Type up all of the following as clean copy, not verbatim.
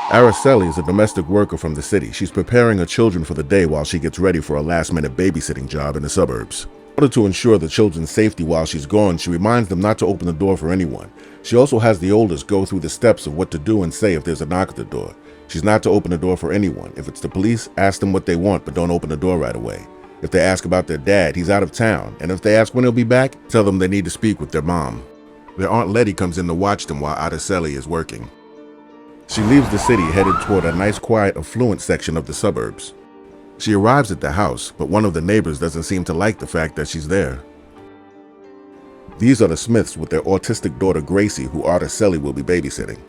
Araceli is a domestic worker from the city. She's preparing her children for the day while she gets ready for a last-minute babysitting job in the suburbs. In order to ensure the children's safety while she's gone, she reminds them not to open the door for anyone. She also has the oldest go through the steps of what to do and say if there's a knock at the door. She's not to open the door for anyone. If it's the police, ask them what they want, but don't open the door right away. If they ask about their dad, he's out of town, and if they ask when he'll be back, tell them they need to speak with their mom. Their Aunt Letty comes in to watch them while Araceli is working. She leaves the city headed toward a nice, quiet, affluent section of the suburbs. She arrives at the house, but one of the neighbors doesn't seem to like the fact that she's there. These are the Smiths with their autistic daughter Gracie, who Araceli will be babysitting.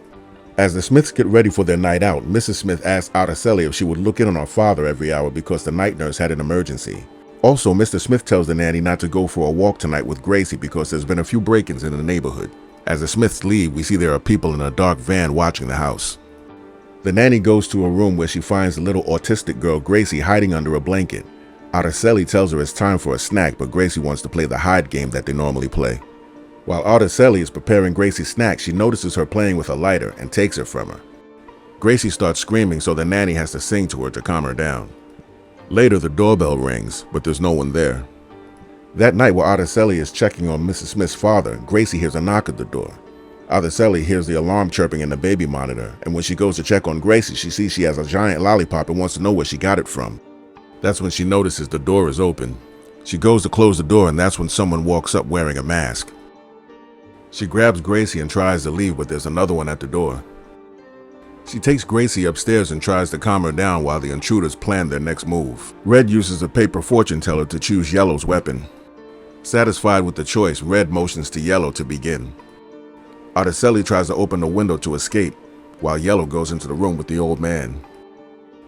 As the Smiths get ready for their night out, Mrs. Smith asks Araceli if she would look in on her father every hour because the night nurse had an emergency. Also, Mr. Smith tells the nanny not to go for a walk tonight with Gracie because there's been a few break-ins in the neighborhood. As the Smiths leave, we see there are people in a dark van watching the house. The nanny goes to a room where she finds the little autistic girl Gracie hiding under a blanket. Araceli tells her it's time for a snack, but Gracie wants to play the hide game that they normally play. While Araceli is preparing Gracie's snack, she notices her playing with a lighter and takes it from her. Gracie starts screaming, so the nanny has to sing to her to calm her down. Later, the doorbell rings, but there's no one there. That night, while Araceli is checking on Mrs. Smith's father, Gracie hears a knock at the door. Araceli hears the alarm chirping in the baby monitor, and when she goes to check on Gracie, she sees she has a giant lollipop and wants to know where she got it from. That's when she notices the door is open. She goes to close the door, and that's when someone walks up wearing a mask. She grabs Gracie and tries to leave, but there's another one at the door. She takes Gracie upstairs and tries to calm her down while the intruders plan their next move. Red uses a paper fortune teller to choose Yellow's weapon. Satisfied with the choice, Red motions to Yellow to begin. Araceli tries to open the window to escape, while Yellow goes into the room with the old man.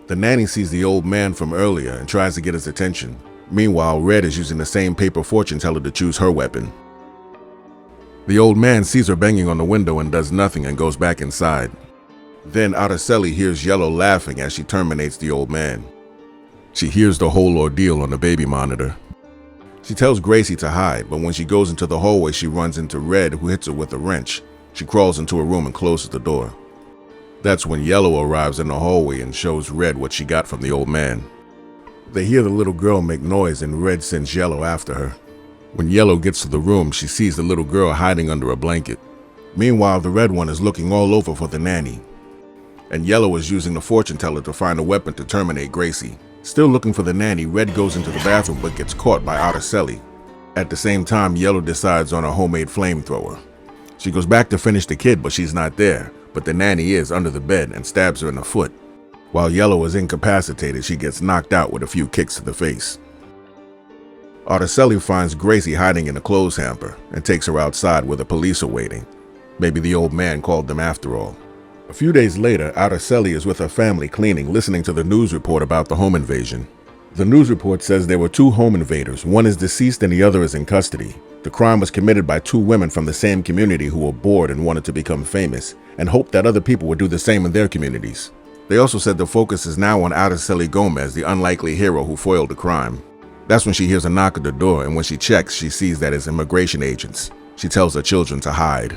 The nanny sees the old man from earlier and tries to get his attention. Meanwhile, Red is using the same paper fortune teller to choose her weapon. The old man sees her banging on the window and does nothing and goes back inside. Then Araceli hears Yellow laughing as she terminates the old man. She hears the whole ordeal on the baby monitor. She tells Gracie to hide, but when she goes into the hallway, she runs into Red, who hits her with a wrench. She crawls into a room and closes the door. That's when Yellow arrives in the hallway and shows Red what she got from the old man. They hear the little girl make noise and Red sends Yellow after her. When Yellow gets to the room, she sees the little girl hiding under a blanket. Meanwhile, the Red one is looking all over for the nanny. And Yellow is using the fortune teller to find a weapon to terminate Gracie. Still looking for the nanny, Red goes into the bathroom but gets caught by Araceli. At the same time, Yellow decides on a homemade flamethrower. She goes back to finish the kid, but she's not there, but the nanny is under the bed and stabs her in the foot. While Yellow is incapacitated, she gets knocked out with a few kicks to the face. Araceli finds Gracie hiding in a clothes hamper and takes her outside where the police are waiting. Maybe the old man called them after all. A few days later, Araceli is with her family cleaning, listening to the news report about the home invasion. The news report says there were 2 home invaders. One is deceased and the other is in custody. The crime was committed by 2 women from the same community who were bored and wanted to become famous, and hoped that other people would do the same in their communities. They also said the focus is now on Araceli Gomez, the unlikely hero who foiled the crime. That's when she hears a knock at the door, and when she checks, she sees that it's immigration agents. She tells her children to hide.